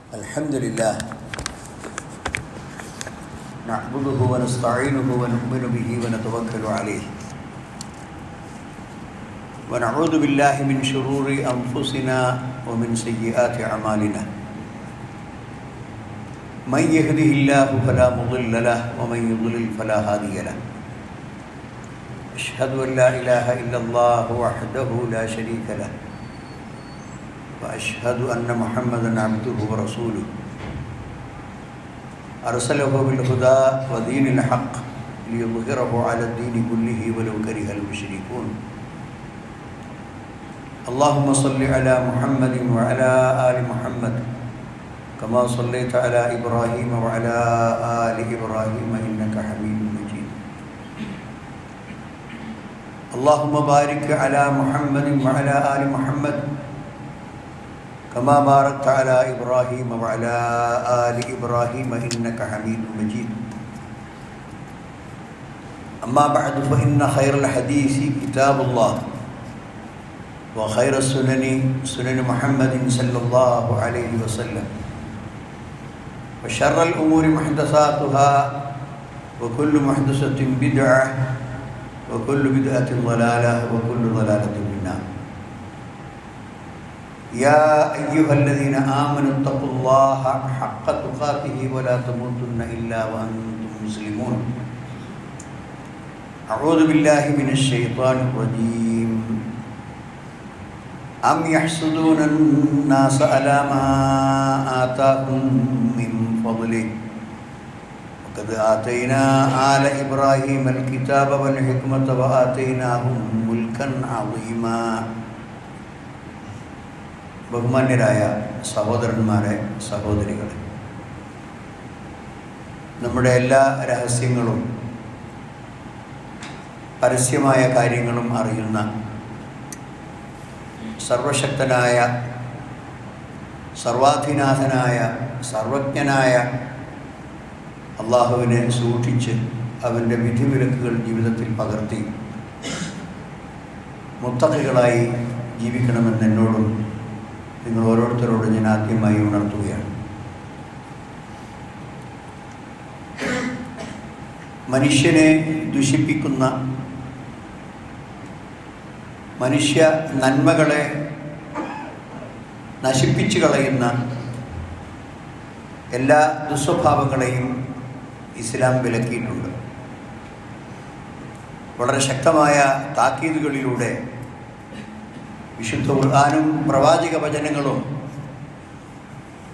الحمد لله نعبده ونستعينه ونؤمن به ونتوكل عليه ونعوذ بالله من شرور أنفسنا ومن سيئات أعمالنا من يهده الله فلا مضل له ومن يضلل فلا هادي له أشهد أن لا إله إلا الله وحده لا شريك له وأشهد أن محمدًا عبده ورسوله أرسله بالهدى ودين الحق ليظهره على الدين كله ولو كره المشركون اللهم صل على محمد وعلى آل محمد كما صليت على إبراهيم وعلى آل إبراهيم إنك حميد مجيد اللهم بارك على محمد وعلى آل محمد كما باركت على إبراهيم وعلى آل إبراهيم إنك حميد مجيد أما بعد فإن خير الحديث كتاب الله وخير السنن سنن محمد صلى الله عليه وسلم وشر الأمور محدثاتها وكل محدثة بدعة وكل بدعة ضلالة وكل ضلالة في النار يا أيها الذين آمنوا اتقوا الله حق تقاته ولا تموتن إلا وأنتم مسلمون أعوذ بالله من الشيطان الرجيم أم يحسدون الناس على ما آتاهم من فضله وقد آتينا آل إبراهيم الكتاب والحكمة وآتيناهم ملكا عظيما ബഹുമാന്യരായ സഹോദരന്മാരെ, സഹോദരികളെ, നമ്മുടെ എല്ലാ രഹസ്യങ്ങളും പരസ്യമായ കാര്യങ്ങളും അറിയുന്ന സർവശക്തനായ, സർവാധിനാഥനായ, സർവജ്ഞനായ അള്ളാഹുവിനെ സൂക്ഷിച്ച് അവൻ്റെ വിധിവിലക്കുകൾ ജീവിതത്തിൽ പകർത്തി മുത്തഖികളായി ജീവിക്കണമെന്ന് എന്നോടും നിങ്ങൾ ഓരോരുത്തരോടും ഞാൻ ആദ്യമായി ഉണർത്തുകയാണ്. മനുഷ്യനെ ദുഷിപ്പിക്കുന്ന, മനുഷ്യ നന്മകളെ നശിപ്പിച്ചു കളയുന്ന എല്ലാ ദുസ്വഭാവങ്ങളെയും ഇസ്ലാം വിലക്കിയിട്ടുണ്ട്. വളരെ ശക്തമായ താക്കീതുകളിലൂടെ വിശുദ്ധ ഖുർആനും പ്രവാചക വചനങ്ങളും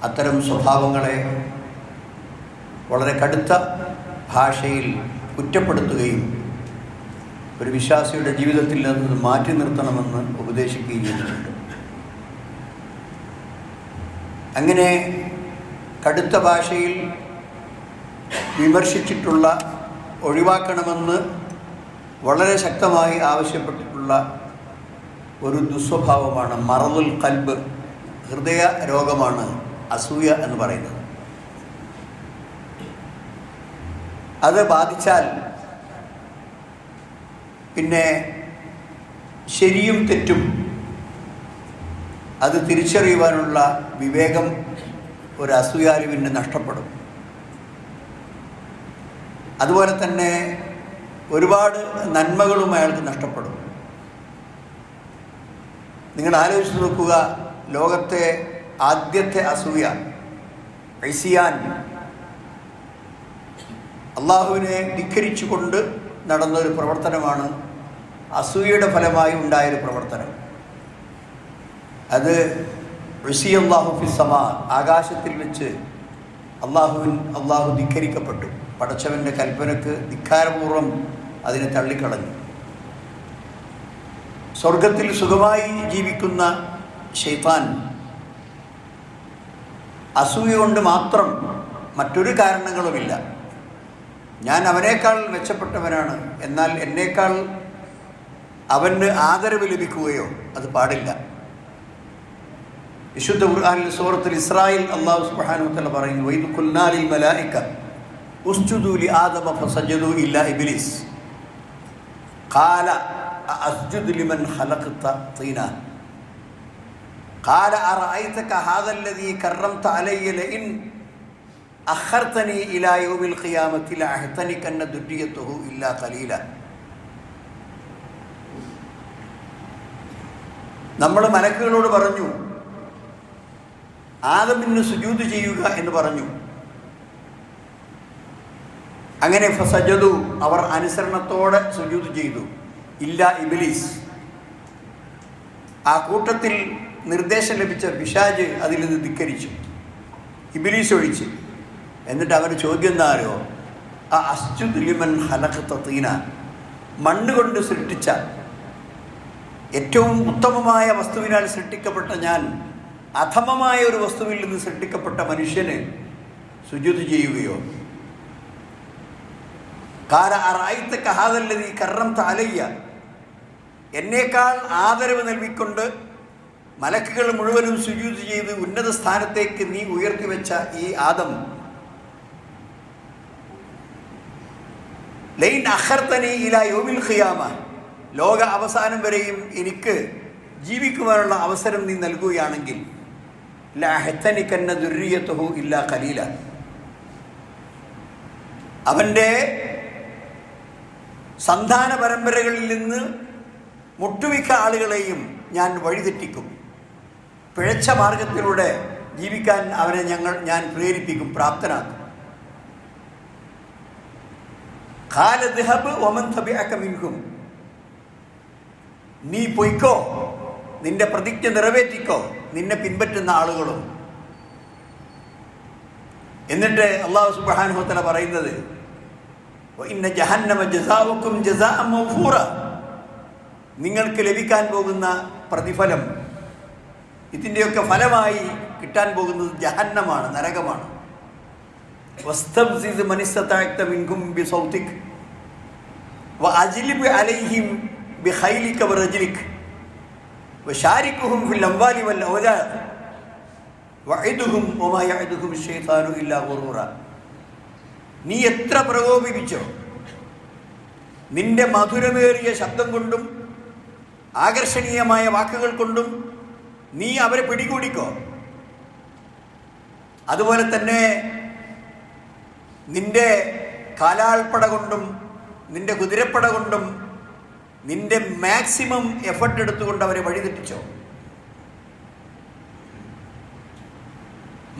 അത്തരം സ്വഭാവങ്ങളെ വളരെ കടുത്ത ഭാഷയിൽ കുറ്റപ്പെടുത്തുകയും ഒരു വിശ്വാസിയുടെ ജീവിതത്തിൽ നിന്ന് മാറ്റി നിർത്തണമെന്ന് ഉപദേശിക്കുകയും ചെയ്തിട്ടുണ്ട്. അങ്ങനെ കടുത്ത ഭാഷയിൽ വിമർശിച്ചിട്ടുള്ള, ഒഴിവാക്കണമെന്ന് വളരെ ശക്തമായി ആവശ്യപ്പെട്ടിട്ടുള്ള ഒരു ദുസ്വഭാവമാണ് മറദുൽ ഖൽബ്, ഹൃദയ രോഗമാണ് അസൂയ എന്ന് പറയുന്നത്. അത് ബാധിച്ചാൽ പിന്നെ ശരിയും തെറ്റും അത് തിരിച്ചറിയുവാനുള്ള വിവേകം ഒരു അസൂയാലുവിന് നഷ്ടപ്പെടും. അതുപോലെ തന്നെ ഒരുപാട് നന്മകളും അയാൾക്ക് നഷ്ടപ്പെടും. നിങ്ങൾ ആലോചിച്ച് നോക്കുക, ലോകത്തെ ആദ്യത്തെ അസൂയ, ഇസ്യാൻ, അള്ളാഹുവിനെ ധിക്കരിച്ചുകൊണ്ട് നടന്നൊരു പ്രവർത്തനമാണ് അസൂയയുടെ ഫലമായി ഉണ്ടായൊരു പ്രവർത്തനം. അത് ഉസിയല്ലാഹു ഫിസ്സമാ, ആകാശത്തിൽ വെച്ച് അള്ളാഹു ധിക്കരിക്കപ്പെട്ടു. പടച്ചവൻ്റെ കൽപ്പനക്ക് ധിക്കാരപൂർവ്വം അതിനെ തള്ളിക്കളഞ്ഞു. സ്വർഗത്തിൽ സുഖമായി ജീവിക്കുന്ന ശൈത്താൻ അസൂയ കൊണ്ട് മാത്രം, മറ്റൊരു കാരണങ്ങളുമില്ല, ഞാൻ അവനേക്കാൾ മെച്ചപ്പെട്ടവനാണ്, എന്നാൽ എന്നേക്കാൾ അവന് ആദരവ് ലഭിക്കുകയോ, അത് പാടില്ല. വിശുദ്ധ ഖുർആനിൽ സൂറത്തുൽ ഇസ്രായിൽ അല്ലാഹു സുബ്ഹാനഹു വ തആല പറയുന്നു, വഇദ് ഖുൽനാ ലിൽ മലായിക ഉസ്ജുദൂ ലി ആദമ ഫസജദൂ ഇല്ലാ ഇബ്ലീസ് ഖാല അസ്ജുദു ലിമൻ ഖലഖത തീന. ഖാല അറഅയ്തക ഹാദല്ലദീ കറംത അലയ്യ ലഇൻ അഖർതനി ഇലാ യൗമിൽ ഖിയാമത്തി ലഅഹ്തനികന്ന ദുർരിയതുഹു ഇല്ലാ ഖലീല. നമ്മൾ മലക്കുകളോട് പറഞ്ഞു, ആദമിന് സുജൂദ് ചെയ്യുക എന്ന് പറഞ്ഞു. അങ്ങനെ ഫസജദു, അവർ അനുസരണത്തോടെ സുജൂദ് ചെയ്തു. ഇല്ല ഇബ്ലീസ്, ആ കൂട്ടത്തിൽ നിർദ്ദേശം ലഭിച്ച പിശാച് അതിൽ നിന്ന് ധിക്കരിച്ചു, ഇബ്ലീസ് ഒഴിച്ച്. എന്നിട്ട് അവൻ്റെ ചോദ്യം എന്താ അറിയോ? ആ അസ്ജുദ് ലിമൻ ഖലഖത തീന, മണ്ണ് കൊണ്ട് സൃഷ്ടിച്ച ഏറ്റവും ഉത്തമമായ വസ്തുവിനാൽ സൃഷ്ടിക്കപ്പെട്ട ഞാൻ അധമമായ ഒരു വസ്തുവിൽ നിന്ന് സൃഷ്ടിക്കപ്പെട്ട മനുഷ്യന് സുജൂദ് ചെയ്യുകയോ? ഖാല അറഅയ്തക ഹാദല്ലദീ കറംത അലയ്യ, എന്നേക്കാൾ ആദരവ് നൽകിക്കൊണ്ട് മലക്കുകൾ മുഴുവനും സുജൂദ് ചെയ്ത് ഉന്നത സ്ഥാനത്തേക്ക് നീ ഉയർത്തി വെച്ച ഈ ആദം, ലൈൻ അഖർതനി ഇലാ യൗമിൽ ഖിയാമ, ലോക അവസാനം വരെയും എനിക്ക് ജീവിക്കുവാനുള്ള അവസരം നീ നൽകുകയാണെങ്കിൽ ലഅഹ്തനികന്ന ദുർരിയതുഹു ഇല്ലാ ഖലീല, അവൻ്റെ സന്താന പരമ്പരകളിൽ നിന്ന് മുട്ടുമിക്ക ആളുകളെയും ഞാൻ വഴിതെറ്റിക്കും, പിഴച്ച മാർഗത്തിലൂടെ ജീവിക്കാൻ അവനെ ഞാൻ പ്രേരിപ്പിക്കും, പ്രാപ്തനാക്കും. ഖാലദ്ഹബ് വമൻ തബിഅക മിൻഹും, നീ പൊയ്ക്കോ, നിന്റെ പ്രതിജ്ഞ നിറവേറ്റിക്കോ, നിന്നെ പിൻപറ്റുന്ന ആളുകളും. എന്നിട്ട് അല്ലാഹു സുബ്ഹാനഹു വ തആല പറയുന്നത്, വഇന്ന ജഹന്നമ ജസാഉകും ജസാഅൻ മഗ്ഫൂറ, നിങ്ങൾക്ക് ലഭിക്കാൻ പോകുന്ന പ്രതിഫലം, ഇതിൻ്റെയൊക്കെ ഫലമായി കിട്ടാൻ പോകുന്നത് ജഹന്നമാണ്, നരകമാണ്. വസ്തഫ്സിസ് മൻ ഇസ്തതഅത മിൻകും ബിസൗതിക വഅജ്ലിബ് അലൈഹിം ബിഖൈലിക വറജ്ലിക വശാരിക്കുഹും ഫിൽ അംവാലി വൽ ഔലാദ് വഇദുഹും വമാ യഇദുഹും ശൈത്താനു ഇല്ലാ ഗുറൂറ. നീ എത്ര പ്രകോപിപ്പിച്ചോ, നിന്റെ മധുരമേറിയ ശബ്ദം കൊണ്ടും ആകർഷണീയമായ വാക്കുകൾ കൊണ്ടും നീ അവരെ പിടികൂടിക്കോ. അതുപോലെ തന്നെ നിന്റെ കാലാൾപ്പട കൊണ്ടും നിന്റെ കുതിരപ്പട കൊണ്ടും നിന്റെ മാക്സിമം എഫർട്ട് എടുത്തുകൊണ്ട് അവരെ വഴിതെറ്റിച്ചോ.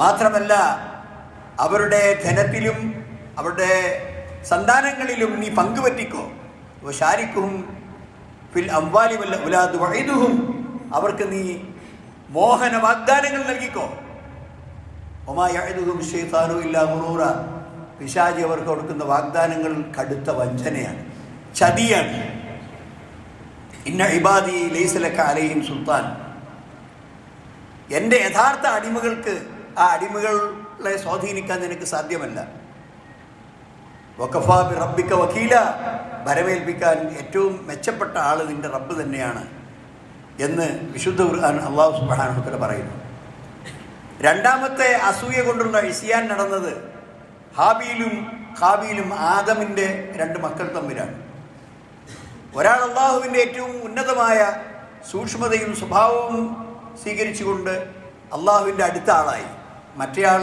മാത്രമല്ല അവരുടെ ധനത്തിലും അവരുടെ സന്താനങ്ങളിലും നീ പങ്കുപറ്റിക്കോ. ശാരിക്കുഹും ഫിൽ അംവാലി വൽ ഔലാദ് വഇദുഹും, അവർക്ക് നീ മോഹന വാഗ്ദാനങ്ങൾ നൽകിക്കോ. വമാ യഇദുഹും ശൈത്താനു ഇല്ലാ ഗുറൂറ, പിശാചി അവർക്ക് കൊടുക്കുന്ന വാഗ്ദാനങ്ങൾ കടുത്ത വഞ്ചനയാണ്, ചതിയാണ്. ഇന്ന ഇബാദി ലൈസ ലക അലൈഹിം സുൽത്താൻ, എൻ്റെ യഥാർത്ഥ അടിമകൾക്ക് ആ അടിമകളെ സ്വാധീനിക്കാൻ നിനക്ക് സാധ്യമല്ല. വഖഫാ ബി റബ്ബിക വക്കീല, ഭരമേൽപ്പിക്കാൻ ഏറ്റവും മെച്ചപ്പെട്ട ആൾ നിന്റെ റബ്ബ് തന്നെയാണ് എന്ന് വിശുദ്ധ ഖുർആൻ അല്ലാഹു സുബ്ഹാനഹു വ തആല പറയുന്നു. രണ്ടാമത്തെ അസൂയ കൊണ്ടുള്ള ഇസ്യാൻ നടന്നത് ഹാബീലും ഖാബീലും ആദമിൻ്റെ രണ്ട് മക്കൾ തമ്മിലാണ്. ഒരാൾ അള്ളാഹുവിൻ്റെ ഏറ്റവും ഉന്നതമായ സൂക്ഷ്മതയും സ്വഭാവവും സ്വീകരിച്ചുകൊണ്ട് അള്ളാഹുവിൻ്റെ അടുത്ത ആളായി, മറ്റേയാൾ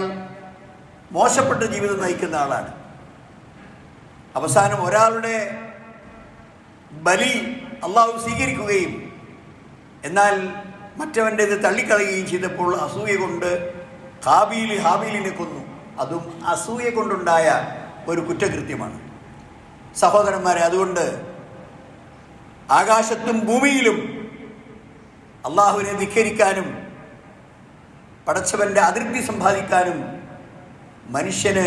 മോശപ്പെട്ട ജീവിതം നയിക്കുന്ന ആളാണ്. അവസാനം ഒരാളുടെ ബലി അള്ളാഹു സ്വീകരിക്കുകയും എന്നാൽ മറ്റവൻ്റേത് തള്ളിക്കളയുകയും ചെയ്തപ്പോൾ അസൂയ കൊണ്ട് ഹാബീൽ ഹാബീലിനെ കൊന്നു. അതും അസൂയ കൊണ്ടുണ്ടായ ഒരു കുറ്റകൃത്യമാണ്. സഹോദരന്മാരെ, അതുകൊണ്ട് ആകാശത്തും ഭൂമിയിലും അള്ളാഹുവിനെ ധിക്കരിക്കാനും പടച്ചവൻ്റെ അതിർത്തി സമ്പാദിക്കാനും മനുഷ്യന്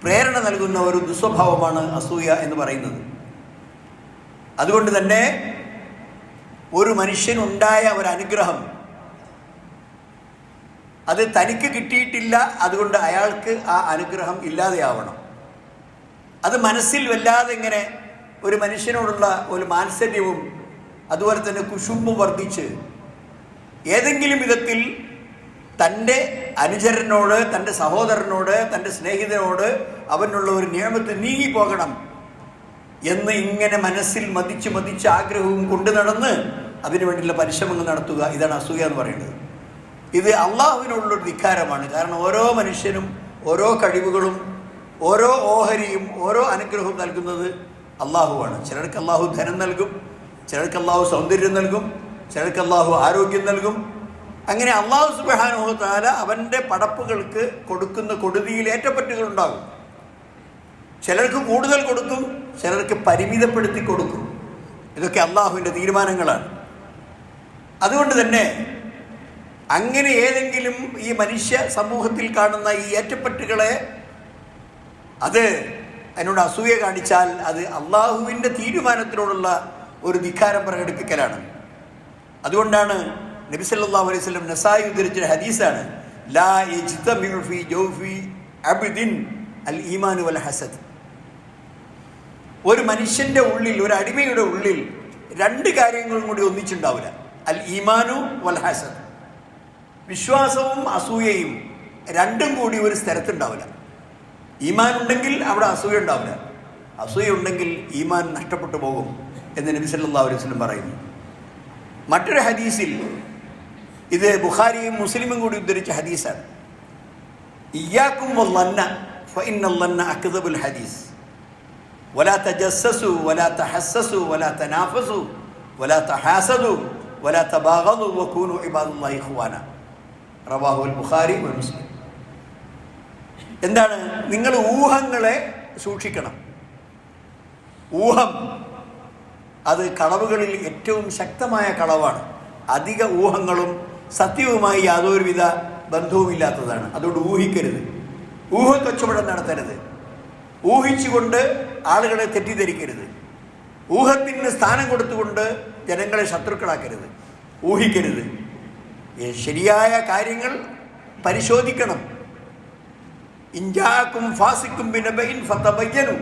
പ്രേരണ നൽകുന്ന ഒരു ദുസ്വഭാവമാണ് അസൂയ എന്ന് പറയുന്നത്. അതുകൊണ്ട് തന്നെ ഒരു മനുഷ്യനുണ്ടായ ഒരു അനുഗ്രഹം അത് തനിക്ക് കിട്ടിയിട്ടില്ല, അതുകൊണ്ട് അയാൾക്ക് ആ അനുഗ്രഹം ഇല്ലാതെയാവണം. അത് മനസ്സിൽ വല്ലാതെ ഇങ്ങനെ ഒരു മനുഷ്യനോടുള്ള ഒരു മാത്സര്യവും അതുപോലെ തന്നെ കുശുമ്പും വർദ്ധിച്ച് ഏതെങ്കിലും വിധത്തിൽ തൻ്റെ അനുചരനോട്, തൻ്റെ സഹോദരനോട്, തൻ്റെ സ്നേഹിതനോട് അവനുള്ള ഒരു നിയമത്ത് നീങ്ങിപ്പോകണം എന്ന് ഇങ്ങനെ മനസ്സിൽ മതിച്ച് ആഗ്രഹവും കൊണ്ടു നടന്ന് അതിനുവേണ്ടിയുള്ള പരിശ്രമങ്ങൾ നടത്തുക, ഇതാണ് അസൂയ എന്ന് പറയുന്നത്. ഇത് അള്ളാഹുവിനുള്ളൊരു ധിക്കാരമാണ്. കാരണം ഓരോ മനുഷ്യനും ഓരോ കഴിവുകളും ഓരോ ഓഹരിയും ഓരോ അനുഗ്രഹവും നൽകുന്നത് അള്ളാഹുവാണ്. ചിലർക്ക് അള്ളാഹു ധനം നൽകും, ചിലർക്ക് അള്ളാഹു സൗന്ദര്യം നൽകും, ചിലർക്ക് അള്ളാഹു ആരോഗ്യം നൽകും. അങ്ങനെ അള്ളാഹു സുബ്ഹാനഹു വ തആല അവൻ്റെ പടപ്പുകൾക്ക് കൊടുക്കുന്ന കൊടുതിയിൽ ഏറ്റപ്പറ്റുകളുണ്ടാകും. ചിലർക്ക് കൂടുതൽ കൊടുക്കും, ചിലർക്ക് പരിമിതപ്പെടുത്തി കൊടുക്കും. ഇതൊക്കെ അള്ളാഹുവിൻ്റെ തീരുമാനങ്ങളാണ്. അതുകൊണ്ട് തന്നെ അങ്ങനെ ഏതെങ്കിലും ഈ മനുഷ്യ സമൂഹത്തിൽ കാണുന്ന ഈ ഏറ്റപ്പറ്റുകളെ അത് അതിനോട് അസൂയ കാണിച്ചാൽ അത് അള്ളാഹുവിൻ്റെ തീരുമാനത്തിനോടുള്ള ഒരു ധിക്കാരം പ്രകടിപ്പിക്കലാണ്. അതുകൊണ്ടാണ് നബി സല്ലല്ലാഹു അലൈഹി വസല്ലം നസായി ഉദ്ധരിച്ച ഹദീസാണ്, ലാ യജ്തമിഉ ഫീ ജൗഫി അബ്ദിൻ അൽ ഈമാൻ വൽ ഹസദ്. ഒരു മനുഷ്യൻ്റെ ഉള്ളിൽ, ഒരു അടിമയുടെ ഉള്ളിൽ രണ്ട് കാര്യങ്ങളും കൂടി ഒന്നിച്ചുണ്ടാവില്ല. അൽ ഈമാനു വൽ ഹസദ്, വിശ്വാസവും അസൂയയും രണ്ടും കൂടി ഒരു സ്ഥലത്തുണ്ടാവില്ല. ഈമാൻ ഉണ്ടെങ്കിൽ അവിടെ അസൂയ ഉണ്ടാവില്ല, അസൂയ ഉണ്ടെങ്കിൽ ഈമാൻ നഷ്ടപ്പെട്ടു പോകും എന്ന് നബി സല്ലല്ലാഹു അലൈഹി വസല്ലം പറയുന്നു. മറ്റൊരു ഹദീസിൽ, ഇത് ബുഖാരിയും മുസ്ലിമും കൂടി ഉദ്ധരിച്ച ഹദീസാണ്, ഇയ്യാക്കും വല്ലന്ന ഫഇന്നല്ലന്ന അക്ദബുൽ ഹദീസ് വലാ തജസ്സസു വലാ തഹസ്സസു വലാ തനാഫസു വലാ തഹാസദു വലാ തബാഗദു വകൂനു ഇബാദുല്ലാഹി ഇഖ്വാന. റവാഹുൽ ബുഖാരി വ മുസ്ലിം. എന്താണ്? നിങ്ങൾ ഊഹങ്ങളെ സൂക്ഷിക്കണം. ഊഹം അത് കളവുകളിൽ ഏറ്റവും ശക്തമായ കളവാണ്. അധിക ഊഹങ്ങളും സത്യവുമായി യാതൊരുവിധ ബന്ധവുമില്ലാത്തതാണ്. അതുകൊണ്ട് ഊഹിക്കരുത്, ഊഹക്കച്ചവടം നടത്തരുത്, ഊഹിച്ചുകൊണ്ട് ആളുകളെ തെറ്റിദ്ധരിക്കരുത്, ഊഹത്തിന് സ്ഥാനം കൊടുത്തുകൊണ്ട് ജനങ്ങളെ ശത്രുക്കളാക്കരുത്, ഊഹിക്കരുത്. ശരിയായ കാര്യങ്ങൾ പരിശോധിക്കണം. ഇൻജാക്കും ഫാസിക്കും ബിനബഇൻ ഫതബയ്യനു.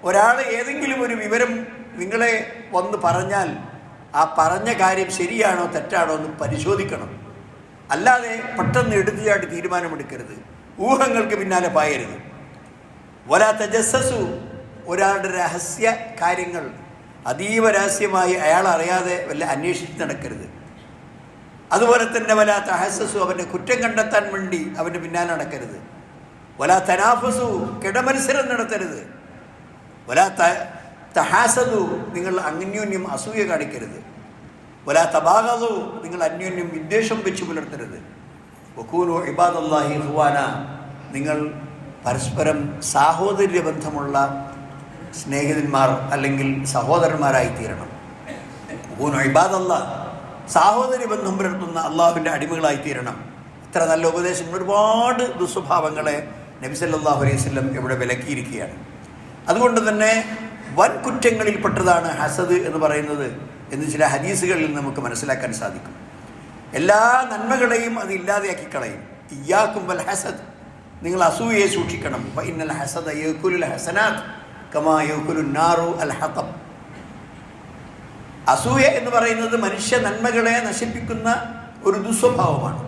ഒരാൾ ഏതെങ്കിലും ഒരു വിവരം നിങ്ങളെ വന്ന് പറഞ്ഞാൽ ആ പറഞ്ഞ കാര്യം ശരിയാണോ തെറ്റാണോ എന്ന് പരിശോധിക്കണം. അല്ലാതെ പെട്ടെന്ന് എടുത്തുചാട്ടി തീരുമാനമെടുക്കരുത്, ഊഹങ്ങൾക്ക് പിന്നാലെ പായരുത്. വലാ തജസ്സസു, ഒരാളുടെ രഹസ്യ കാര്യങ്ങൾ അതീവ രഹസ്യമായി അയാൾ അറിയാതെ വല്ല അന്വേഷിച്ച് നടക്കരുത്. അതുപോലെ തന്നെ വലാ തഹസ്സസു, അവൻ്റെ കുറ്റം കണ്ടെത്താൻ വേണ്ടി അവൻ്റെ പിന്നാലെ നടക്കരുത്. വലാ തനാഫസു, കിടമത്സരം നടത്തരുത്. വലാ തഹാസദു, നിങ്ങൾ അന്യോന്യം അസൂയ കാണിക്കരുത്. വലാ തബാഗദു, നിങ്ങൾ അന്യോന്യം വിദ്വേഷം വെച്ച് പുലർത്തരുത്. വകൂനു ഇബാദല്ലാഹി ഇഖ്വാന, നിങ്ങൾ പരസ്പരം സാഹോദര്യ ബന്ധമുള്ള സ്നേഹിതന്മാർ അല്ലെങ്കിൽ സഹോദരന്മാരായി തീരണം. വകൂനു ഇബാദല്ലാഹ്, സാഹോദര്യ ബന്ധം പുലർത്തുന്ന അള്ളാഹുവിൻ്റെ അടിമകളായി തീരണം. ഇത്ര നല്ല ഉപദേശങ്ങൾ, ഒരുപാട് ദുസ്വഭാവങ്ങളെ നബി സല്ലല്ലാഹു അലൈഹി വസല്ലം ഇവിടെ വിലക്കിയിരിക്കുകയാണ്. അതുകൊണ്ട് തന്നെ വൻ കുറ്റങ്ങളിൽപ്പെട്ടതാണ് ഹസദ് എന്ന് പറയുന്നത് എന്ന് ചില ഹദീസുകളിൽ നമുക്ക് മനസ്സിലാക്കാൻ സാധിക്കും. എല്ലാ നന്മകളെയും അത് ഇല്ലാതെയാക്കി കളയും. ഇയ്യാക്കും വൽ ഹസദ്, നിങ്ങൾ അസൂയയെ സൂക്ഷിക്കണം. ഫഇന്നൽ ഹസദ യഅകുലുൽ ഹസനാത്ത് കമാ യഅകുലുൻ നാറു അൽ ഹതബ്. അസൂയ എന്ന് പറയുന്നത് മനുഷ്യ നന്മകളെ നശിപ്പിക്കുന്ന ഒരു ദുസ്വഭാവമാണ്.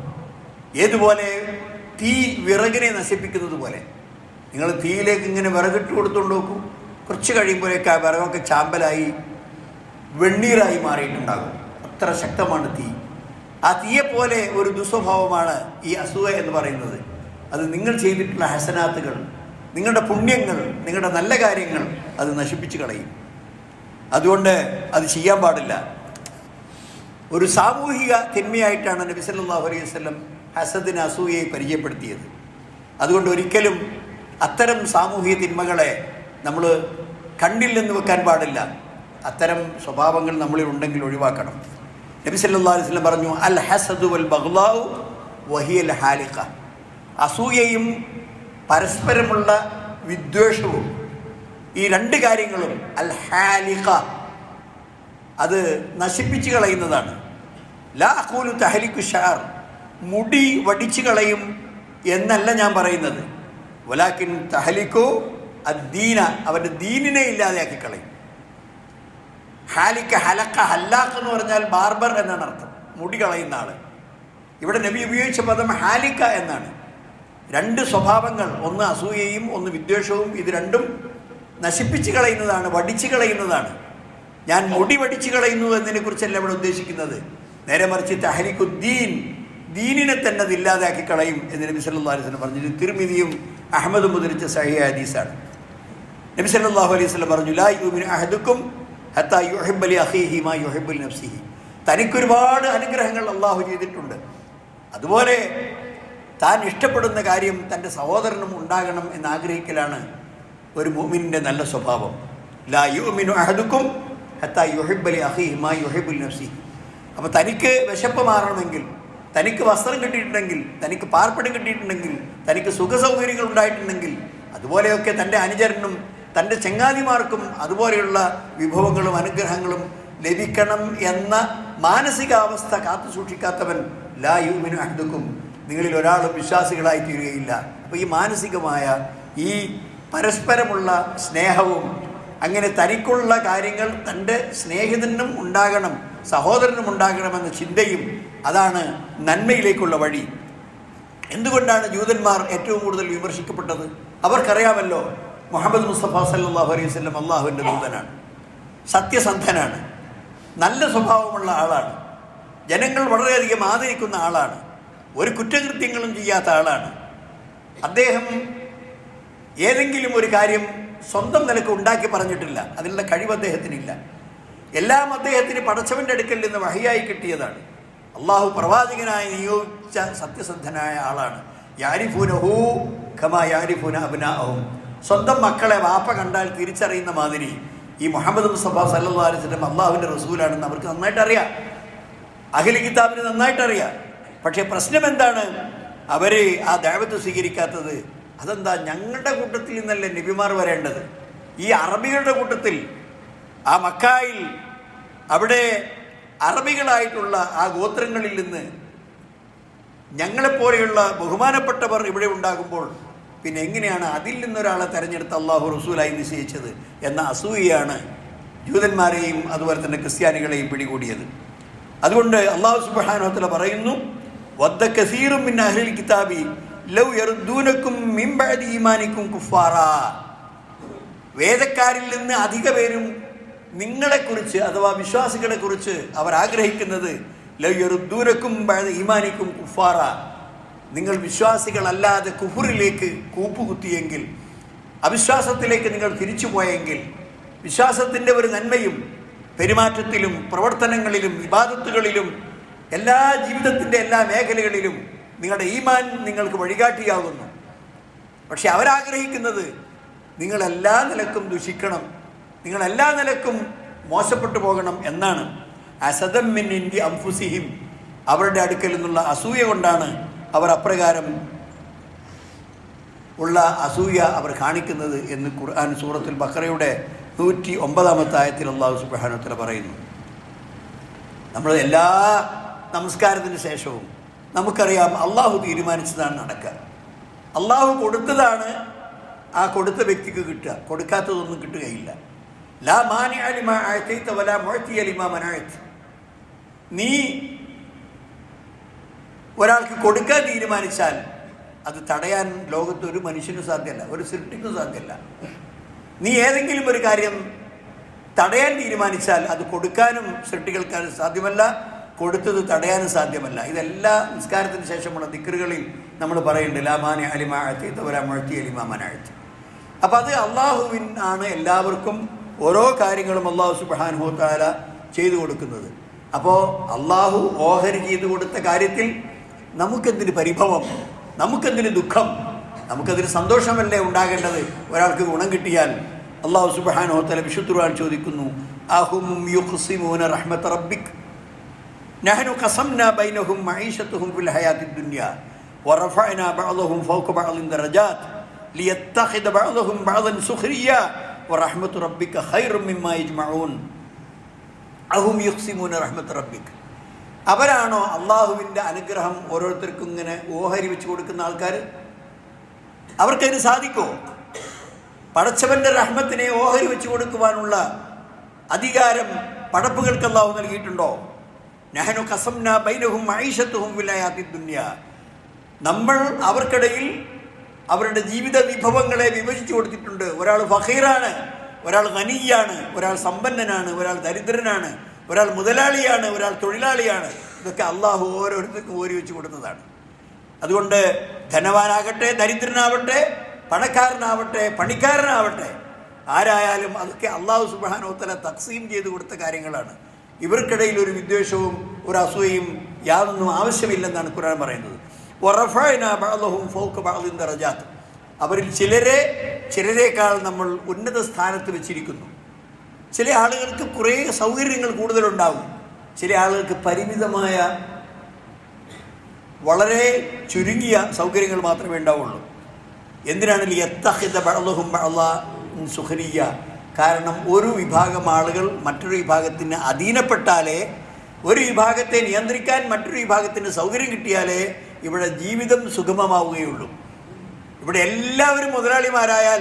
ഏതുപോലെ തീ വിറകിനെ നശിപ്പിക്കുന്നത് പോലെ. നിങ്ങൾ തീയിലേക്ക് ഇങ്ങനെ വിറകിട്ട് കൊടുത്തുകൊണ്ട് നോക്കൂ, കുറച്ച് കഴിയുമ്പോഴേക്ക് ആ വിറകൊക്കെ ചാമ്പലായി വെണ്ണീറായി മാറിയിട്ടുണ്ടാകും. അത്ര ശക്തമാണ് തീ. ആ തീയെപ്പോലെ ഒരു ദുസ്വഭാവമാണ് ഈ അസൂയ എന്ന് പറയുന്നത്. അത് നിങ്ങൾ ചെയ്തിട്ടുള്ള ഹസനാത്തുകൾ, നിങ്ങളുടെ പുണ്യങ്ങൾ, നിങ്ങളുടെ നല്ല കാര്യങ്ങൾ അത് നശിപ്പിച്ച് കളയും. അതുകൊണ്ട് അത് ചെയ്യാൻ പാടില്ല. ഒരു സാമൂഹിക തിന്മയായിട്ടാണ് നബി സല്ലല്ലാഹു അലൈഹി വസല്ലം ഹസദിന് അസൂയയെ പരിചയപ്പെടുത്തിയത്. അതുകൊണ്ട് ഒരിക്കലും അത്തരം സാമൂഹിക തിന്മകളെ നമ്മൾ കണ്ടില്ലെന്ന് വെക്കാൻ പാടില്ല. അത്തരം സ്വഭാവങ്ങൾ നമ്മളിൽ ഉണ്ടെങ്കിൽ ഒഴിവാക്കണം. നബി സല്ലല്ലാഹു അലൈഹി വസല്ലം പറഞ്ഞു, അൽ ഹസദു വൽ ബഗ്ളാഉ വഹിയൽ ഹാലിഖ. അസൂയയും പരസ്പരമുള്ള വിദ്വേഷവും, ഈ രണ്ട് കാര്യങ്ങളും അൽ ഹാലിഖ, അത് നശിപ്പിച്ച് കളയുന്നതാണ്. ലാ അഖൂലു തഹ്ലിക്കു ഷഅർ, മുടി വടിച്ചു കളയും എന്നല്ല ഞാൻ പറയുന്നത്. വലാകിൻ തഹ്ലിക്കു അദ്ദീന, അവൻ്റെ ദീനിനെ ഇല്ലാതെയാക്കി കളയും. ഹാലിക്ക, ഹലക്ക, ഹല്ലാഖ് എന്ന് പറഞ്ഞാൽ ബാർബർ എന്നാണ് അർത്ഥം, മുടി കളയുന്ന ആൾ. ഇവിടെ നബി ഉപയോഗിച്ച പദം ഹാലിക്ക എന്നാണ്. രണ്ട് സ്വഭാവങ്ങൾ, ഒന്ന് അസൂയയും ഒന്ന് വിദ്വേഷവും, ഇത് രണ്ടും നശിപ്പിച്ച് കളയുന്നതാണ്, വടിച്ചു കളയുന്നതാണ്. ഞാൻ മുടി പഠിച്ചു കളയുന്നു എന്നതിനെ കുറിച്ചല്ല ഇവിടെ ഉദ്ദേശിക്കുന്നത്. നേരെ മറിച്ച് തഹ്രീഖുദ്ദീൻ, ദീനിനെ തന്നെ അത് ഇല്ലാതാക്കി കളയും എന്ന് നബി സല്ലല്ലാഹു അലൈഹി വസല്ലം പറഞ്ഞു. ഇത് തിർമിദിയും അഹ്മദും ഉദ്ധരിച്ച സഹീഹ് ഹദീസാണ്. നബി സല്ലല്ലാഹു അലൈഹി വസല്ലം പറഞ്ഞു, ലാ യുമിനു അഹദുക്കും ഹത്താ യുഹിബ്ബ ലി അഖീഹി മാ യുഹിബ്ബു ലി നഫ്സിഹി. തനിക്കൊരുപാട് അനുഗ്രഹങ്ങൾ അള്ളാഹു ചെയ്തിട്ടുണ്ട്. അതുപോലെ താൻ ഇഷ്ടപ്പെടുന്ന കാര്യം തൻ്റെ സഹോദരനും ഉണ്ടാകണം എന്നാഗ്രഹിക്കലാണ് ഒരു മുഅ്മിനിൻ്റെ നല്ല സ്വഭാവം. ലാ യുമിനു അഹദുക്കും ഹത്താ യുഹിബ്ബ ലി അഖീഹി മാ യുഹിബ്ബു ലി നഫ്സിഹി. അപ്പോൾ തനിക്ക് വിശപ്പ് മാറണമെങ്കിൽ, തനിക്ക് വസ്ത്രം കിട്ടിയിട്ടുണ്ടെങ്കിൽ, തനിക്ക് പാർപ്പിടം കിട്ടിയിട്ടുണ്ടെങ്കിൽ, തനിക്ക് സുഖസൗകര്യങ്ങൾ ഉണ്ടായിട്ടുണ്ടെങ്കിൽ, അതുപോലെയൊക്കെ തൻ്റെ അനുചരനും തൻ്റെ ചങ്ങാതിമാർക്കും അതുപോലെയുള്ള വിഭവങ്ങളും അനുഗ്രഹങ്ങളും ലഭിക്കണം എന്ന മാനസികാവസ്ഥ കാത്തു സൂക്ഷിക്കാത്തവൻ ലാ യുമിനു അഹദുക്കും, നിങ്ങളിൽ ഒരാളും വിശ്വാസികളായി തീരുകയില്ല. അപ്പോൾ ഈ മാനസികമായ ഈ പരസ്പരമുള്ള സ്നേഹവും, അങ്ങനെ തനിക്കുള്ള കാര്യങ്ങൾ തൻ്റെ സ്നേഹിതനും ഉണ്ടാകണം, സഹോദരനും ഉണ്ടാകണമെന്ന ചിന്തയും, അതാണ് നന്മയിലേക്കുള്ള വഴി. എന്തുകൊണ്ടാണ് ജൂതന്മാർ ഏറ്റവും കൂടുതൽ വിമർശിക്കപ്പെട്ടത്? അവർക്കറിയാമല്ലോ മുഹമ്മദ് മുസ്തഫ സല്ലല്ലാഹു അലൈഹി വസല്ലം അള്ളാഹുവിൻ്റെ ദൂതനാണ്, സത്യസന്ധനാണ്, നല്ല സ്വഭാവമുള്ള ആളാണ്, ജനങ്ങൾ വളരെയധികം ആദരിക്കുന്ന ആളാണ്, ഒരു കുറ്റകൃത്യങ്ങളും ചെയ്യാത്ത ആളാണ്. അദ്ദേഹം ഏതെങ്കിലും ഒരു കാര്യം സ്വന്തം നിലക്ക് ഉണ്ടാക്കി പറഞ്ഞിട്ടില്ല, അതിനുള്ള കഴിവ് അദ്ദേഹത്തിനില്ല. എല്ലാം അദ്ദേഹത്തിന് പടച്ചവൻ്റെ അടുക്കൽ നിന്ന് വഹിയായി കിട്ടിയതാണ്. അള്ളാഹു പ്രവാചകനായി നിയോഗിച്ച സത്യസന്ധനായ ആളാണ്. യാരിഫൂനഹു കമാ യാരിഫൂന അബ്നാഅഹും. സ്വന്തം മക്കളെ വാപ്പ കണ്ടാൽ തിരിച്ചറിയുന്ന മാതിരി ഈ മുഹമ്മദ് മുസ്തഫ സല്ലല്ലാഹു അലൈഹി വസല്ലം അള്ളാഹുവിൻ്റെ റസൂലാണെന്ന് അവർക്ക് നന്നായിട്ട് അറിയാം, അഹ്ലി കിതാബിന് നന്നായിട്ട് അറിയാം. പക്ഷേ പ്രശ്നം എന്താണ്? അവർ ആ ദഅവത്ത് സ്വീകരിക്കാത്തത്. അതെന്താ? ഞങ്ങളുടെ കൂട്ടത്തിൽ നിന്നല്ലേ നബിമാർ വരേണ്ടത്? ഈ അറബികളുടെ കൂട്ടത്തിൽ, ആ മക്കായിൽ അവിടെ അറബികളായിട്ടുള്ള ആ ഗോത്രങ്ങളിൽ നിന്ന് ഞങ്ങളെപ്പോലെയുള്ള ബഹുമാനപ്പെട്ടവർ ഇവിടെ ഉണ്ടാകുമ്പോൾ പിന്നെ എങ്ങനെയാണ് അതിൽ നിന്നൊരാളെ തെരഞ്ഞെടുത്ത് അള്ളാഹു റസൂലായി നിശ്ചയിച്ചത് എന്ന അസൂയയാണ് ജൂതന്മാരെയും അതുപോലെ തന്നെ ക്രിസ്ത്യാനികളെയും പിടികൂടിയത്. അതുകൊണ്ട് അള്ളാഹു സുബ്ഹാനഹു വ തആല പറയുന്നു, വദ്ദ കസീറും മിൻ അഹ്ലിൽ കിതാബി ലൗ യർദൂനകും മിൻ ബഅദി ഈമാനികും കുഫാറാ. വേദക്കാരിൽ നിന്ന് അധിക പേരും നിങ്ങളെക്കുറിച്ച് അഥവാ വിശ്വാസികളെക്കുറിച്ച് അവർ ആഗ്രഹിക്കുന്നത് ലൗ യർദൂനകും ബഅദി ഈമാനികും കുഫാറാ, നിങ്ങൾ വിശ്വാസികളല്ലാതെ കുഫറിലേക്ക് കൂപ്പുകുത്തിയെങ്കിൽ, അവിശ്വാസത്തിലേക്ക് നിങ്ങൾ തിരിച്ചു പോയെങ്കിൽ, വിശ്വാസത്തിൻ്റെ ഒരു നന്മയും പെരുമാറ്റത്തിലും പ്രവർത്തനങ്ങളിലും ഇബാദത്തുകളിലും എല്ലാ ജീവിതത്തിൻ്റെ എല്ലാ മേഖലകളിലും നിങ്ങളുടെ ഈമാൻ നിങ്ങൾക്ക് വഴികാട്ടിയാകുന്നു. പക്ഷെ അവരാഗ്രഹിക്കുന്നത് നിങ്ങളെല്ലാ നിലക്കും ദുഷിക്കണം, നിങ്ങളെല്ലാ നിലക്കും മോശപ്പെട്ടു പോകണം എന്നാണ്. അസദം മിൻ ഇൻദി അൻഫുസിഹിം, അവരുടെ അടുക്കൽ നിന്നുള്ള അസൂയ കൊണ്ടാണ് അവർ അപ്രകാരം ഉള്ള അസൂയ അവർ കാണിക്കുന്നത് എന്ന് ഖുർആൻ സൂറത്തുൽ ബഖറയുടെ 109 ആയത്തിൽ അല്ലാഹു സുബ്ഹാനഹു വ തആല പറയുന്നു. നമ്മൾ എല്ലാ നമസ്കാരത്തിന് ശേഷവും നമുക്കറിയാം അള്ളാഹു തീരുമാനിച്ചതാണ് നടക്കുക. അള്ളാഹു കൊടുത്തതാണ് ആ കൊടുത്ത വ്യക്തിക്ക് കിട്ടുക, കൊടുക്കാത്തതൊന്നും കിട്ടുകയില്ല. ലാ മാനിഅ ലിമാ അഅതൈത വലാ മുഅ്തിയ ലിമാ മനഅത. നീ ഒരാൾക്ക് കൊടുക്കാൻ തീരുമാനിച്ചാൽ അത് തടയാൻ ലോകത്ത് ഒരു മനുഷ്യനും സാധ്യമല്ല, ഒരു സൃഷ്ടിക്കും സാധ്യമല്ല. നീ ഏതെങ്കിലും ഒരു കാര്യം തടയാൻ തീരുമാനിച്ചാൽ അത് കൊടുക്കാനും സൃഷ്ടികൾക്ക് സാധ്യമല്ല, കൊടുത്തത് തടയാനും സാധ്യമല്ല. ഇതെല്ലാ നിസ്കാരത്തിന് ശേഷമുള്ള ദിക്റുകളിൽ നമ്മൾ പറയുന്നുണ്ട്, ലാ മാനിഅ ലിമാ അഅതൈത വലാ മുഅ്തിയ ലിമാ മനഅത. അപ്പം അത് അള്ളാഹുവിനാണ് എല്ലാവർക്കും ഓരോ കാര്യങ്ങളും അള്ളാഹു സുബ്ഹാനഹു വ തആല ചെയ്തു കൊടുക്കുന്നത്. അപ്പോൾ അള്ളാഹു ഓഹരി ചെയ്തു കൊടുത്ത കാര്യത്തിൽ നമുക്കെന്തിന് പരിഭവം, നമുക്കെന്തിന് ദുഃഖം? നമുക്കതിന് സന്തോഷമല്ലേ ഉണ്ടാകേണ്ടത്. ഒരാൾക്ക് ഗുണം കിട്ടിയാൽ അള്ളാഹു സുബ്ഹാനഹു വ തആല വിശുദ്ധ ഖുർആൻ ചോദിക്കുന്നു, അഹും യുഖ്സിമൂന റഹ്മത റബ്ബിക് നഹ്നു ഖസംനാ ബൈനഹും മഈശതഹും ഫിൽ ഹയാത്തിദ് ദുനിയ വറഫഅനാ ബഅദഹും ഫൗക ബഅദിൻ ദറജാത്ത് ലിയത്തഖിദ ബഅദഹും ബഅദൻ സുഖ്രിയ വറഹ്മതു റബ്ബിക ഖൈറും മിമ്മാ യജ്മഊൻ. അഹും യുഖ്സിമൂന റഹ്മത റബ്ബിക്. അവരാണോ അള്ളാഹുവിൻ്റെ അനുഗ്രഹം ഓരോരുത്തർക്കും ഇങ്ങനെ ഓഹരി വെച്ച് കൊടുക്കുന്ന ആൾക്കാർ? അവർക്കതിന് സാധിക്കുമോ? പടച്ചവൻ്റെ റഹ്മത്തിനെ ഓഹരി വെച്ച് കൊടുക്കുവാനുള്ള അധികാരം പടപ്പുകൾക്ക് അള്ളാഹു നൽകിയിട്ടുണ്ടോ? നഹ്നു ഖസംനാ ബൈനഹും മഈശതഹും ഫിൽ ഹയാത്തിദ് ദുനിയ. നമ്മൾ അവർക്കിടയിൽ അവരുടെ ജീവിത വിഭവങ്ങളെ വിഭജിച്ചു കൊടുത്തിട്ടുണ്ട്. ഒരാൾ ഫഖീറാണ്, ഒരാൾ ഖനിയാണ്, ഒരാൾ സമ്പന്നനാണ്, ഒരാൾ ദരിദ്രനാണ്, ഒരാൾ മുതലാളിയാണ്, ഒരാൾ തൊഴിലാളിയാണ്. ഇതൊക്കെ അള്ളാഹു ഓരോരുത്തർക്കും ഓരി വെച്ച് കൊടുത്തതാണ്. അതുകൊണ്ട് ധനവാനാകട്ടെ, ദരിദ്രനാവട്ടെ, പണക്കാരനാവട്ടെ, പണിക്കാരനാവട്ടെ, ആരായാലും അതൊക്കെ അള്ളാഹു സുബ്ഹാനഹു വ തആല തഖ്സീം ചെയ്ത് കൊടുത്ത കാര്യങ്ങളാണ്. ഇവർക്കിടയിൽ ഒരു വിദ്വേഷവും ഒരു അസൂയയും യാതൊന്നും ആവശ്യമില്ലെന്നാണ് ഖുർആൻ പറയുന്നത്. വറഫഅനാ ബഅദഹും ഫൗക ബഅദിൻ ദറജാത്ത്. അവരിൽ ചിലരേക്കാൾ നമ്മൾ ഉന്നത സ്ഥാനത്ത് വെച്ചിരിക്കുന്നു. ചില ആളുകൾക്ക് കുറേ സൗകര്യങ്ങൾ കൂടുതലുണ്ടാകും, ചില ആളുകൾക്ക് പരിമിതമായ വളരെ ചുരുങ്ങിയ സൗകര്യങ്ങൾ മാത്രമേ ഉണ്ടാവുള്ളൂ. എന്തിനാണ് ലിയത്തഖിദ ബഅദഹും ബഅദൻ സുഖരിയ? കാരണം ഒരു വിഭാഗം ആളുകൾ മറ്റൊരു വിഭാഗത്തിന് അധീനപ്പെട്ടാലേ, ഒരു വിഭാഗത്തെ നിയന്ത്രിക്കാൻ മറ്റൊരു വിഭാഗത്തിന് സൗകര്യം കിട്ടിയാലേ ഇവിടെ ജീവിതം സുഗമമാവുകയുള്ളൂ. ഇവിടെ എല്ലാവരും മുതലാളിമാരായാൽ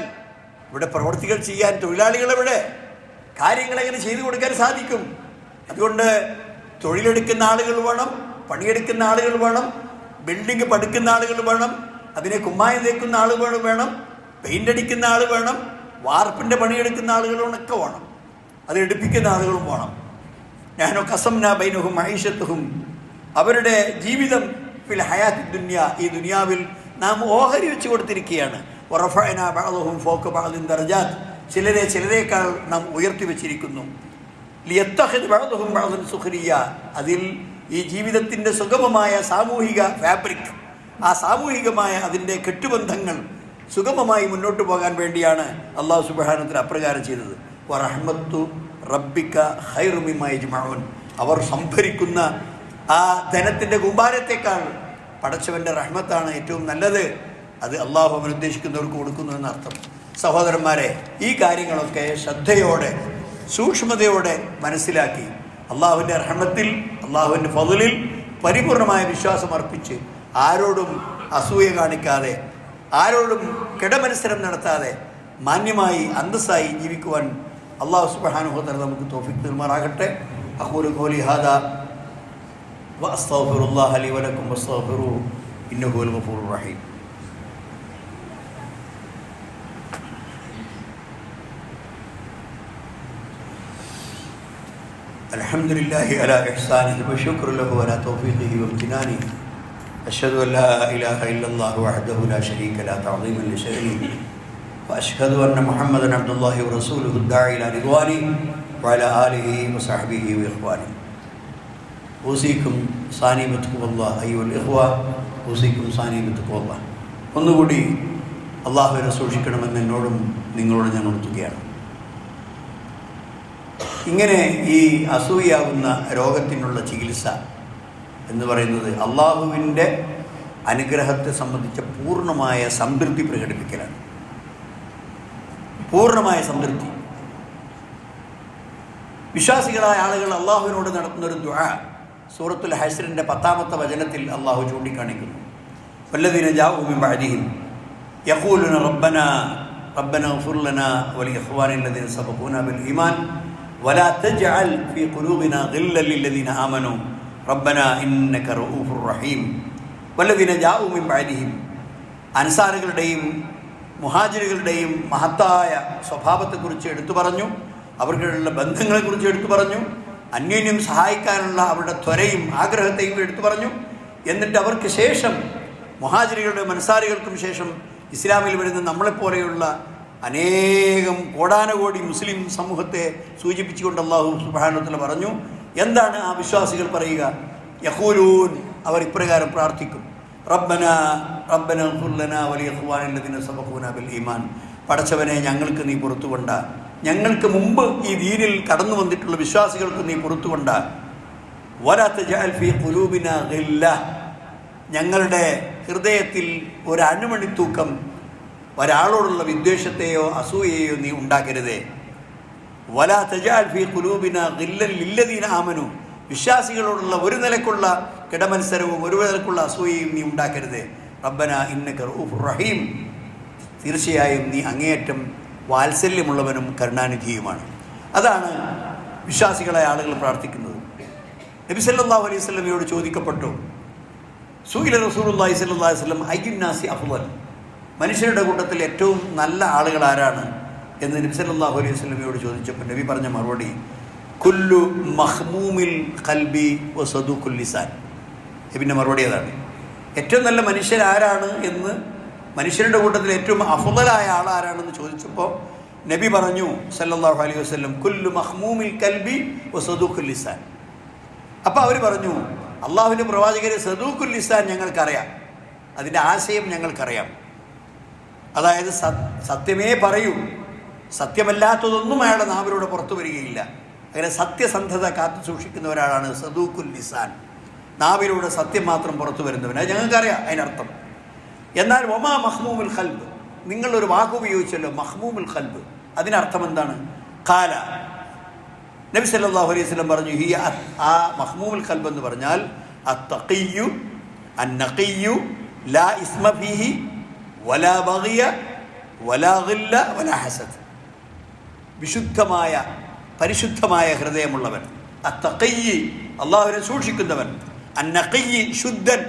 ഇവിടെ പ്രവൃത്തികൾ ചെയ്യാൻ തൊഴിലാളികളെവിടെ? കാര്യങ്ങൾ എങ്ങനെ ചെയ്തു കൊടുക്കാൻ സാധിക്കും? അതുകൊണ്ട് തൊഴിലെടുക്കുന്ന ആളുകൾ വേണം, പണിയെടുക്കുന്ന ആളുകൾ വേണം, ബിൽഡിംഗ് പടുക്കുന്ന ആളുകൾ വേണം, അതിനെ കുമ്മായം തേക്കുന്ന ആളുകൾ വേണം, പെയിൻ്റ് അടിക്കുന്ന ആൾ വേണം, വാർപ്പിൻ്റെ പണിയെടുക്കുന്ന ആളുകളൊക്കെ വേണം, അത് എടുപ്പിക്കുന്ന ആളുകളും വേണം. ഞാനോ കസംന ബൈനഹും മഈശത്തുഹും, അവരുടെ ജീവിതം ഫിൽ ഹയാത്തി ദുനിയ, ഈ ദുനിയാവിൽ നാം ഓഹരി വെച്ച് കൊടുത്തിരിക്കുകയാണ്. വറഫഅനാ ബഅദഹും ഫൗക ബഅദിൻ ദറജാത്ത്, ചിലരേക്കാൾ നാം ഉയർത്തി വെച്ചിരിക്കുന്നു. ലിയത്തഖിദ ബഅദഹും ബഅദൻ സുഖരിയ, അതിൽ ഈ ജീവിതത്തിൻ്റെ സുഗമമായ സാമൂഹിക ഫാബ്രിക്, ആ സാമൂഹികമായ അതിൻ്റെ കെട്ടുബന്ധങ്ങൾ സുഗമമായി മുന്നോട്ട് പോകാൻ വേണ്ടിയാണ് അല്ലാഹു സുബ്ഹാനഹു വ തആല അപ്രകാരം ചെയ്തത്. വറഹ്മത്തു റബ്ബിക ഖൈറു മിമ്മാ യജ്മഊൻ, അവർ സംഭരിക്കുന്ന ആ ധനത്തിൻ്റെ കൂമ്പാരത്തേക്കാൾ പടച്ചവൻ്റെ റഹ്മത്താണ് ഏറ്റവും നല്ലത്. അത് അള്ളാഹു അവൻ ഉദ്ദേശിക്കുന്നവർക്ക് കൊടുക്കുന്നു എന്നർത്ഥം. സഹോദരന്മാരെ, ഈ കാര്യങ്ങളൊക്കെ ശ്രദ്ധയോടെ സൂക്ഷ്മതയോടെ മനസ്സിലാക്കി അള്ളാഹുവിൻ്റെ റഹ്മത്തിൽ, അള്ളാഹുവിൻ്റെ ഫളിൽ പരിപൂർണമായ വിശ്വാസം അർപ്പിച്ച് ആരോടും അസൂയ കാണിക്കാതെ, ആരോടും കിടമത്സരം നടത്താതെ മാന്യമായി അന്തസ്സായി ജീവിക്കുവാൻ അള്ളാഹു സുബ്ഹാനഹു വ തആല നമുക്ക് തൗഫീഖ് നൽകുമാറാകട്ടെ. അഖൂലു ഖൗലി ഹാദാ വഅസ്തഗ്ഫിറുല്ലാഹ ലി വലക്കും വസ്തഗ്ഫിറൂഹു ഇന്നഹു ഹുവൽ ഗഫൂറുർ റഹീം. അൽഹംദുലില്ലാഹി അലാ ഇഹ്സാനിഹി വശുക്റു ലഹു അലാ തൗഫീഖിഹി വംതിനാനിഹി. അഷ്ഹദു അൻ ലാ ഇലാഹ ഇല്ലല്ലാഹു വഹ്ദഹു ലാ ശരീക ലഹു തഅദീമൻ ലിശഅനിഹി വഅഷ്ഹദു അന്ന മുഹമ്മദൻ അബ്ദുല്ലാഹി വറസൂലുഹു അദ്ദാഇ ഇലാ റിദ്വാനിഹി വഅലാ ആലിഹി വസഹ്ബിഹി വഇഖ്വാനിഹി. ഊസിക്കും സാനി ബിത്തഖ്വല്ലാഹ് അയ്യുൽ ഇഖ്വ, ഊസിക്കും സാനി ബിത്തഖ്വല്ലാഹ്. ഒന്നുകൂടി അള്ളാഹുവിനെ സൂക്ഷിക്കണമെന്ന് എന്നോടും നിങ്ങളോട് ഞാൻ ഉണർത്തുകയാണ്. ഇങ്ങനെ ഈ അസൂയാവുന്ന രോഗത്തിനുള്ള ചികിത്സ എന്ന് പറയുന്നത് അള്ളാഹുവിൻ്റെ അനുഗ്രഹത്തെ സംബന്ധിച്ച പൂർണ്ണമായ സംതൃപ്തി പ്രകടിപ്പിക്കലാണ്. പൂർണ്ണമായ സംതൃപ്തി. വിശ്വാസികളായ ആളുകൾ അള്ളാഹുവിനോട് നടത്തുന്നൊരു ദുആ സൂറത്തുൽ ഹശ്റിൻ്റെ 10-ാമത്തെ വചനത്തിൽ അള്ളാഹു ചൂണ്ടിക്കാണിക്കുന്നു. വല്ലദീന ജാഊ മിൻ ബഅദിഹിം യഖൂലുന റബ്ബനാ ഇഗ്ഫിർ ലനാ വലിഇഖ്വാനിന അല്ലദീന സബഖൂനാ ബിൽ ഈമാൻ വലാ തജ്അൽ ഫീ ഖുലൂബിനാ ഗില്ലൻ ലില്ലദീന ആമനൂ റബ്ബനാ ഇന്നക റഊഫുർ റഹീം. വല്ലദീന ജാഊ മിൻ ബഅദിഹിം, അൻസാറുകളുടെയും മുഹാജിറുകളുടെയും മഹത്തായ സ്വഭാവത്തെക്കുറിച്ച് എടുത്തു പറഞ്ഞു, അവർക്കുള്ള ബന്ധങ്ങളെക്കുറിച്ച് എടുത്തു പറഞ്ഞു, അന്യോന്യം സഹായിക്കാനുള്ള അവരുടെ ത്വരയും ആഗ്രഹത്തെയും എടുത്തു പറഞ്ഞു. എന്നിട്ട് അവർക്ക് ശേഷം, മുഹാജിറുകളുടെയും അൻസാരികൾക്കും ശേഷം ഇസ്ലാമിൽ വരുന്ന നമ്മളെപ്പോലെയുള്ള അനേകം കോടാനുകോടി മുസ്ലിം സമൂഹത്തെ സൂചിപ്പിച്ചുകൊണ്ട് അല്ലാഹു സുബ്ഹാനഹു വ തആല പറഞ്ഞു. എന്താണ് ആ വിശ്വാസികൾ പറയുക? യഖൂലൂൻ, അവർ ഇപ്രകാരം പ്രാർത്ഥിക്കും. റബ്ബനാ ഇഗ്ഫിർ ലനാ വലിഇഖ്വാനിന അല്ലദീന സബഖൂനാ ബിൽ ഈമാൻ, പടച്ചവനെ ഞങ്ങൾക്ക് നീ പുറത്തുകൊണ്ട, ഞങ്ങൾക്ക് മുമ്പ് ഈ ദീനിൽ കടന്നു വന്നിട്ടുള്ള വിശ്വാസികൾക്ക് നീ പുറത്തുകൊണ്ട. വലാ തജ്അൽ ഫീ ഖുലൂബിനാ ഗില്ല, ഞങ്ങളുടെ ഹൃദയത്തിൽ ഒരു അണുമണിത്തൂക്കം ഒരാളോടുള്ള വിദ്വേഷത്തെയോ അസൂയയോ നീ ഉണ്ടാക്കരുതേ. വലാ തജ്അൽ ഫീ ഖുലൂബിനാ ഗില്ലൻ ലില്ലദീന ആമനൂ, വിശ്വാസികളോടുള്ള ഒരു നിലക്കുള്ള കിടമത്സരവും ഒരു നിലക്കുള്ള അസൂയയും നീ ഉണ്ടാക്കരുതേ. റബ്ബനാ ഇന്നക റഊഫുർ റഹീം, തീർച്ചയായും നീ അങ്ങേയറ്റം വാത്സല്യമുള്ളവനും കരുണാനിധിയുമാണ്. അതാണ് വിശ്വാസികളായ ആളുകൾ പ്രാർത്ഥിക്കുന്നത്. നബി സല്ലല്ലാഹു അലൈഹി വസല്ലമയോട് ചോദിക്കപ്പെട്ടു, സുഇല റസൂലുള്ളാഹി സ്വല്ലല്ലാഹു അലൈഹി വസല്ലം അയ്യുന്നാസി അഫ്ളൽ, മനുഷ്യരുടെ കൂട്ടത്തിൽ ഏറ്റവും നല്ല ആളുകൾ ആരാണ്? എന്ന് നബി സല്ലല്ലാഹു അലൈഹി വസല്ലമയോട് ചോദിച്ചപ്പോൾ നബി പറഞ്ഞ മറുപടി കുല്ലു മഹ്മൂമിൽ ഖൽബി വസദൂഖുൽ ലിസാൻ. നബിൻ്റെ മറുപടി അതാണ്. ഏറ്റവും നല്ല മനുഷ്യൻ ആരാണ് എന്ന്, മനുഷ്യരുടെ കൂട്ടത്തിൽ ഏറ്റവും അഫ്ളലായ ആൾ ആരാണെന്ന് ചോദിച്ചപ്പോൾ നബി പറഞ്ഞു സല്ലല്ലാഹു അലൈഹി വസല്ലം കുല്ലു മഹ്മൂമിൽ ഖൽബി വസദൂഖുൽ ലിസാൻ. അപ്പോൾ അവർ പറഞ്ഞു അള്ളാഹുവിൻ്റെ പ്രവാചകരെ സദൂഖുൽ ലിസാൻ ഞങ്ങൾക്കറിയാം, അതിൻ്റെ ആശയം ഞങ്ങൾക്കറിയാം. അതായത് സത്യമേ പറയൂ, സത്യമല്ലാത്തതൊന്നും അയാളുടെ നാവിലൂടെ പുറത്തു വരികയില്ല. അങ്ങനെ സത്യസന്ധത കാത്തു സൂക്ഷിക്കുന്ന ഒരാളാണ് സദൂഖുൽ ലിസാൻ, നാവിലൂടെ സത്യം മാത്രം പുറത്തു വരുന്നവൻ. അത് ഞങ്ങൾക്കറിയാം അതിനർത്ഥം. എന്നാൽ ഒമാ മഹ്മൂമുൽ ഖൽബ്, നിങ്ങളൊരു വാക്ക് ഉപയോഗിച്ചല്ലോ മഹ്മൂമുൽ ഖൽബ്, അതിനർത്ഥം എന്താണ്? ഖാല, നബി സല്ലല്ലാഹു അലൈഹി വസല്ലം പറഞ്ഞു ഹിയ, ആ മഹ്മൂമുൽ ഖൽബ് എന്ന് പറഞ്ഞാൽ അത്തഖിയ്യു അന്നഖിയ്യു ലാ ഇസ്മ ഫീഹി വലാ ബഗിയ വലാ ഗില്ല വലാ ഹസദ്. വിശുദ്ധമായ പരിശുദ്ധമായ ഹൃദയമുള്ളവൻ. അത്തഖിയ്യി, അള്ളാഹുവിനെ സൂക്ഷിക്കുന്നവൻ. അന്നഖിയ്യി, ശുദ്ധൻ,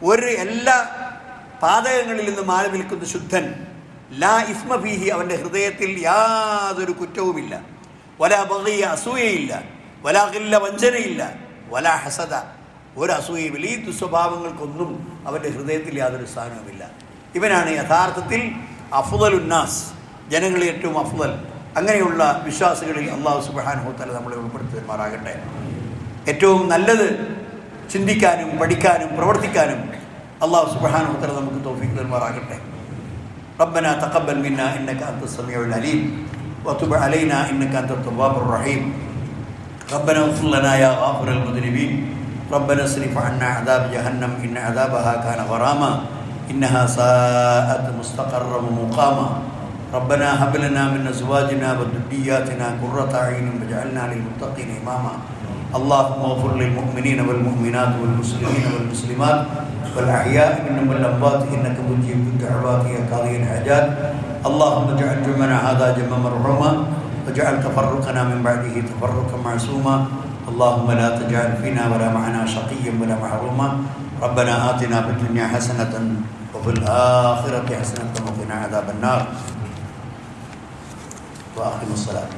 ഒരു എല്ലാ പാതകങ്ങളിൽ നിന്ന് മാറി നിൽക്കുന്ന ശുദ്ധൻ. ലാ ഇസ്മ ഫീഹി, അവൻ്റെ ഹൃദയത്തിൽ യാതൊരു കുറ്റവുമില്ല. വലാ ബഗിയ, അസൂയയില്ല. വലാ ഗില്ല, വഞ്ചനയില്ല. വലാ ഹസദ, ഒരു അസൂയയുമില്ല. ഈ ദുസ്വഭാവങ്ങൾക്കൊന്നും അവൻ്റെ ഹൃദയത്തിൽ യാതൊരു സ്ഥാനവുമില്ല. ഇവനാണ് യഥാർത്ഥത്തിൽ അഫ്ളലുന്നാസ്, ജനങ്ങളിൽ ഏറ്റവും അഫ്ളൽ. അങ്ങനെയുള്ള വിശ്വാസികളിൽ അള്ളാഹു സുബ്ഹാനഹു വ തആല നമ്മളെ ഉൾപ്പെടുത്തുമാറാകട്ടെ. ഏറ്റവും നല്ലത് ചിന്തിക്കാനും പഠിക്കാനും പ്രവർത്തിക്കാനും അള്ളാഹു സുബ്ഹാനഹു വ തആല നമുക്ക് തൗഫീഖ് നൽകുമാറാകട്ടെ. റബ്ബനാ തഖബ്ബൽ മിന്നാ ഇന്നക അൻതസ് സമീഉൽ അലീം വതുബ് അലൈനാ ഇന്നക അൻതത് തവ്വാബുർ റഹീം. റബ്ബനാ ഇഗ്ഫിർ ലനാ യാ ഗാഫിറൽ മുദ്നിബീൻ. റബ്ബനാ സ്രിഫ് അന്നാ അദാബ ജഹന്നം ഇന്ന അദാബഹാ കാന ഗറാമാ ഇന്നഹാ സാഅത് മുസ്തഖറൻ വമുഖാമാ. ربنا هب لنا من أزواجنا وذرياتنا قرة أعين واجعلنا للمتقين إماما. اللهم اغفر للمؤمنين والمؤمنات والمسلمين والمسلمات والأحياء منهم والأموات إنك مجيب الدعوات يا قاضي الحاجات. اللهم اجعل جمعنا هذا جمعا مرحوما واجعل تفرقنا من بعده تفرقا معصوما. اللهم لا تجعل فينا ولا معنا شقيا ولا محروما. ربنا آتنا في الدنيا حسنة وفي الآخرة حسنة وقنا عذاب النار. وآخر الصلاة.